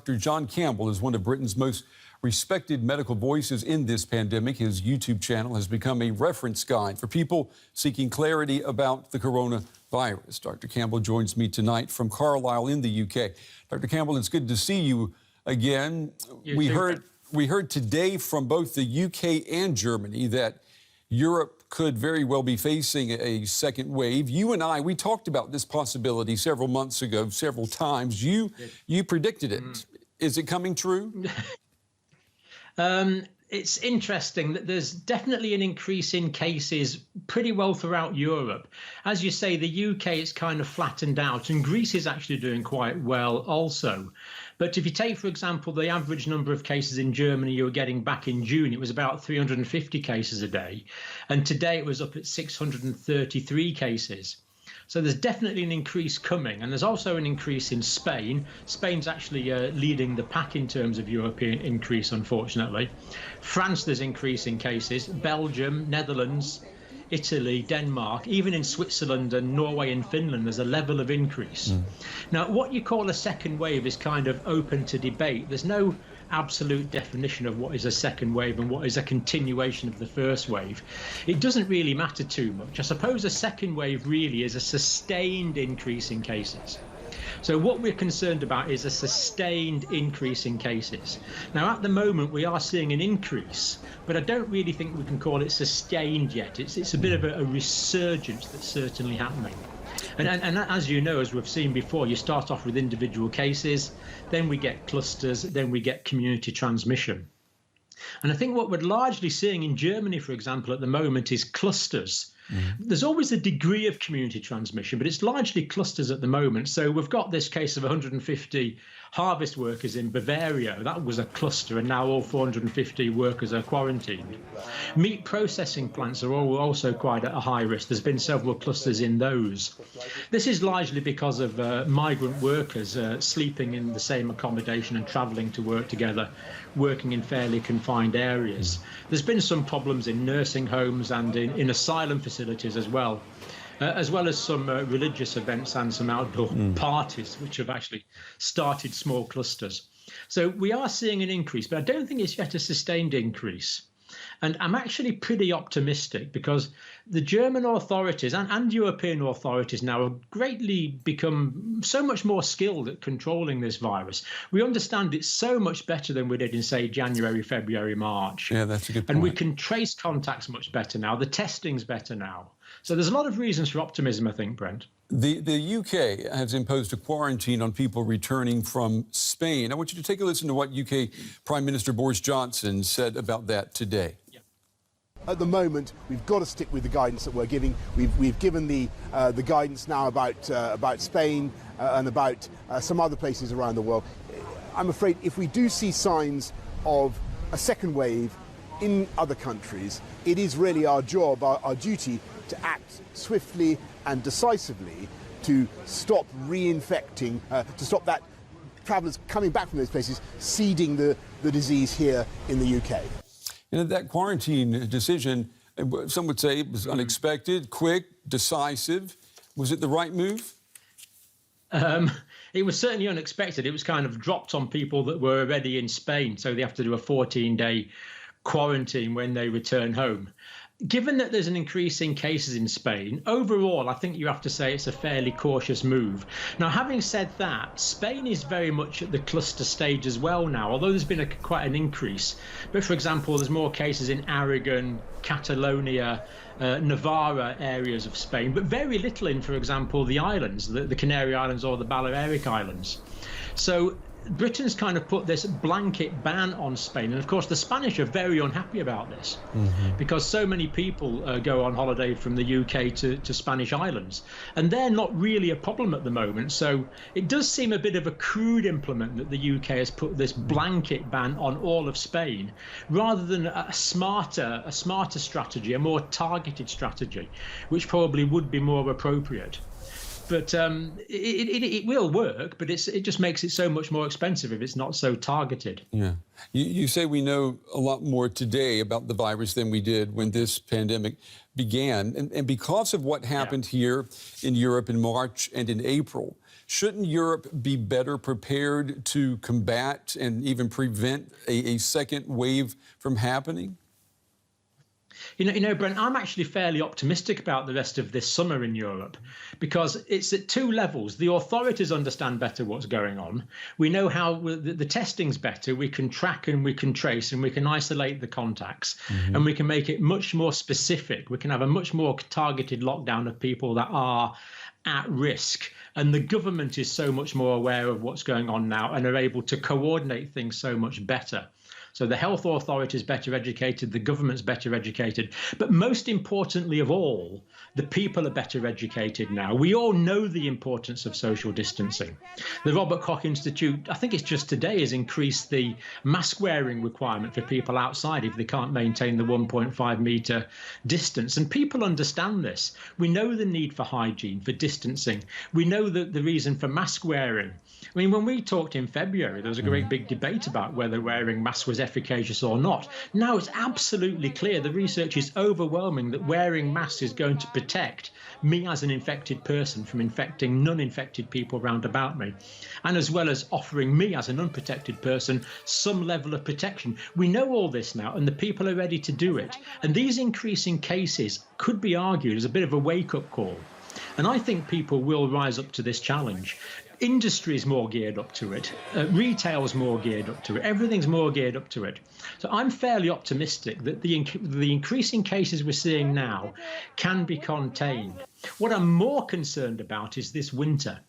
Dr. John Campbell is one of Britain's most respected medical voices in this pandemic. His YouTube channel has become a reference guide for people seeking clarity about the coronavirus. Dr. Campbell joins me tonight from Carlisle in the UK. Dr. Campbell, it's good to see you again. We heard today from both the UK and Germany that Europe could very well be facing a second wave. You and I, we talked about this possibility several months ago, several times. You predicted it. Is it coming true? It's interesting that there's definitely an increase in cases pretty well throughout Europe. As you say, the UK is kind of flattened out, and Greece is actually doing quite well also. But if you take, for example, the average number of cases in Germany you were getting back in June, it was about 350 cases a day. And today it was up at 633 cases. So there's definitely an increase coming. And there's also an increase in Spain. Spain's actually leading the pack in terms of European increase, unfortunately. France, there's increasing cases. Belgium, Netherlands, Italy, Denmark, even in Switzerland and Norway and Finland, there's a level of increase. Now, what you call a second wave is kind of open to debate. There's no absolute definition of what is a second wave and what is a continuation of the first wave. It doesn't really matter too much. I suppose a second wave really is a sustained increase in cases. So what we're concerned about is a sustained increase in cases. Now, at the moment, we are seeing an increase, but I don't really think we can call it sustained yet. It's a bit of a resurgence that's certainly happening. And as you know, as we've seen before, you start off with individual cases, then we get clusters, then we get community transmission. And I think what we're largely seeing in Germany, for example, at the moment is clusters. There's always a degree of community transmission, but it's largely clusters at the moment. So we've got this case of 150 harvest workers in Bavaria. That was a cluster, and now all 450 workers are quarantined. Meat processing plants are also quite at a high risk. There's been several clusters in those. This is largely because of migrant workers sleeping in the same accommodation and travelling to work together, working in fairly confined areas. There's been some problems in nursing homes and in asylum facilities as well as some religious events and some outdoor parties, which have actually started small clusters. So we are seeing an increase, but I don't think it's yet a sustained increase. And I'm actually pretty optimistic because the German authorities and European authorities now have greatly become so much more skilled at controlling this virus. We understand it so much better than we did in, say, January, February, March. Yeah, that's a good point. And we can trace contacts much better now. The testing's better now. So there's a lot of reasons for optimism, I think, Brent. The UK has imposed a quarantine on people returning from Spain. I want you to take a listen to what UK Prime Minister Boris Johnson said about that today. At the moment, we've got to stick with the guidance that we're giving. We've given the guidance now about Spain and about some other places around the world. I'm afraid if we do see signs of a second wave in other countries, it is really our job, our duty, to act swiftly and decisively to stop reinfecting, to stop that travellers coming back from those places seeding the disease here in the UK. And that quarantine decision, some would say it was unexpected, quick, decisive. Was it the right move? It was certainly unexpected. It was kind of dropped on people that were already in Spain, so they have to do a 14-day quarantine when they return home. Given that there's an increase in cases in Spain, overall, I think you have to say it's a fairly cautious move. Now, having said that, Spain is very much at the cluster stage as well now, although there's been quite an increase. But, for example, there's more cases in Aragon, Catalonia, Navarra areas of Spain, but very little in, for example, the islands, the Canary Islands or the Balearic Islands. So Britain's kind of put this blanket ban on Spain. And of course, the Spanish are very unhappy about this because so many people go on holiday from the UK to Spanish islands. And they're not really a problem at the moment. So it does seem a bit of a crude implement that the UK has put this blanket ban on all of Spain, rather than a smarter strategy, a more targeted strategy, which probably would be more appropriate. But it will work, but it just makes it so much more expensive if it's not so targeted. Yeah. You say we know a lot more today about the virus than we did when this pandemic began. And because of what happened here in Europe in March and in April, Shouldn't Europe be better prepared to combat and even prevent a second wave from happening? You know, Brent, I'm actually fairly optimistic about the rest of this summer in Europe because it's at two levels. The authorities understand better what's going on. We know how the testing's better. We can track and we can trace and we can isolate the contacts and we can make it much more specific. We can have a much more targeted lockdown of people that are at risk. And the government is so much more aware of what's going on now and are able to coordinate things so much better. So the health authorities better educated, the government's better educated, but most importantly of all, the people are better educated now. We all know the importance of social distancing. The Robert Koch Institute, I think it's just today, has increased the mask wearing requirement for people outside if they can't maintain the 1.5 metre distance. And people understand this. We know the need for hygiene, for distancing. We know the reason for mask wearing. I mean, when we talked in February, there was a great big debate about whether wearing masks was efficacious or not. Now it's absolutely clear, the research is overwhelming, that wearing masks is going to protect me as an infected person from infecting non-infected people around about me, and as well as offering me as an unprotected person some level of protection. We know all this now, and the people are ready to do it. And these increasing cases could be argued as a bit of a wake-up call. And I think people will rise up to this challenge. Industry is more geared up to it. Retail's more geared up to it. Everything's more geared up to it. So I'm fairly optimistic that the increasing cases we're seeing now can be contained. What I'm more concerned about is this winter,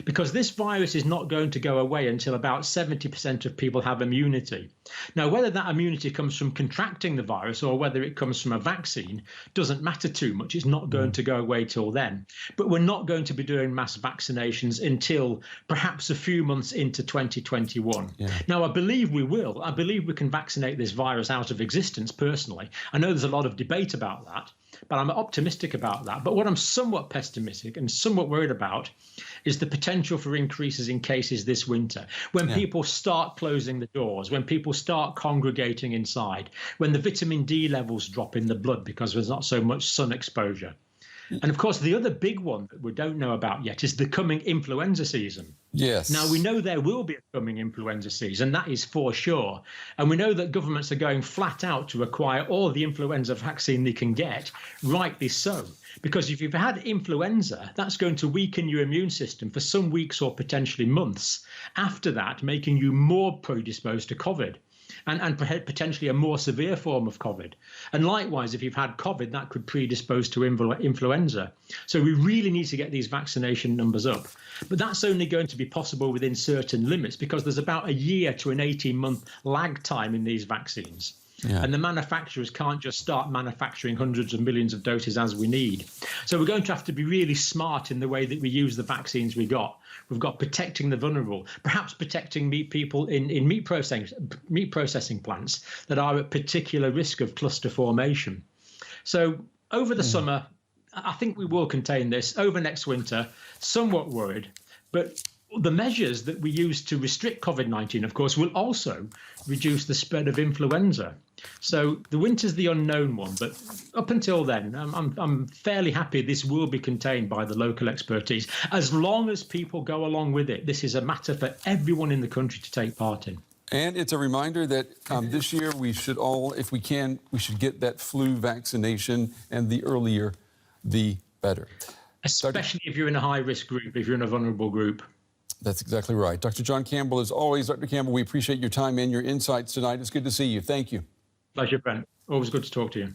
because this virus is not going to go away until about 70% of people have immunity. Now, whether that immunity comes from contracting the virus or whether it comes from a vaccine doesn't matter too much. It's not going to go away till then. But we're not going to be doing mass vaccinations until perhaps a few months into 2021. Yeah. Now, I believe we will. I believe we can vaccinate this virus out of existence personally. I know there's a lot of debate about that, but I'm optimistic about that. But what I'm somewhat pessimistic and somewhat worried about is the potential for increases in cases this winter, when people start closing the doors, when people start congregating inside, when the vitamin D levels drop in the blood because there's not so much sun exposure. And of course, the other big one that we don't know about yet is the coming influenza season. Yes. Now, we know there will be a coming influenza season, that is for sure. And we know that governments are going flat out to acquire all the influenza vaccine they can get, rightly so. Because if you've had influenza, that's going to weaken your immune system for some weeks or potentially months. After that, making you more predisposed to COVID. And potentially a more severe form of COVID. And likewise, if you've had COVID, that could predispose to influenza. So we really need to get these vaccination numbers up. But that's only going to be possible within certain limits because there's about a year to an 18-month lag time in these vaccines. Yeah. And the manufacturers can't just start manufacturing hundreds of millions of doses as we need. So we're going to have to be really smart in the way that we use the vaccines we got. We've got protecting the vulnerable, perhaps protecting people in meat processing plants that are at particular risk of cluster formation. So over the summer, I think we will contain this. Over next winter, somewhat worried, but the measures that we use to restrict COVID-19, of course, will also reduce the spread of influenza. So the winter's the unknown one, but up until then, I'm fairly happy this will be contained by the local expertise, as long as people go along with it. This is a matter for everyone in the country to take part in. And it's a reminder that this year we should all, if we can, we should get that flu vaccination, and the earlier, the better. Especially if you're in a high-risk group, if you're in a vulnerable group. That's exactly right. Dr. John Campbell, as always, Dr. Campbell, we appreciate your time and your insights tonight. It's good to see you. Thank you. Pleasure, Brent. Always good to talk to you.